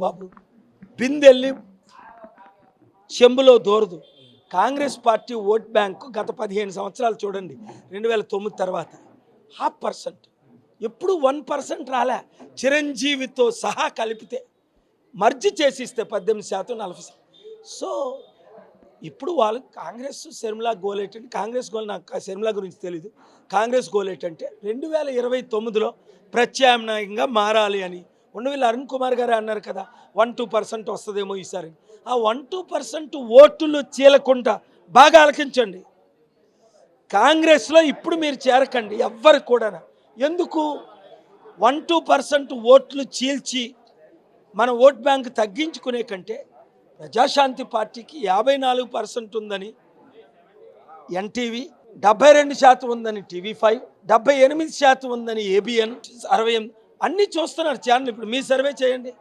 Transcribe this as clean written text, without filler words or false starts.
బాబు. బిందెల్లి చెంబులో దోరదు. Congress party vote bank గత 15 సంవత్సరాలు చూడండి, 2009 తర్వాత 0.5%, ఎప్పుడు 1% రాలే. చిరంజీవితో సహా కలిపితే మర్జీ చేసిస్తే 18%, 40%. సో ఇప్పుడు వాళ్ళు కాంగ్రెస్ షర్మిలా గోల్ ఏంటంటే, కాంగ్రెస్ గోల్, నాకు షర్మిలా గురించి తెలీదు, కాంగ్రెస్ గోల్ ఏంటంటే 2029లో ప్రత్యామ్నాయంగా మారాలి అని. ఉండవిల్లు అరుణ్ కుమార్ గారే అన్నారు కదా, 1-2% వస్తుందేమో ఈసారి. ఆ 1-2% ఓట్లు చీలకుండా బాగా ఆలకించండి. కాంగ్రెస్లో ఇప్పుడు మీరు చేరకండి ఎవ్వరు కూడా. ఎందుకు 1-2% ఓట్లు చీల్చి మన ఓట్ బ్యాంక్ తగ్గించుకునే కంటే ప్రజాశాంతి పార్టీకి 54% ఉందని ఎన్టీవీ, 72% ఉందని TV5, 78% ఉందని ABN, 68 అన్నీ చూస్తున్నారు ఛానల్. ఇప్పుడు మీ సర్వే చేయండి.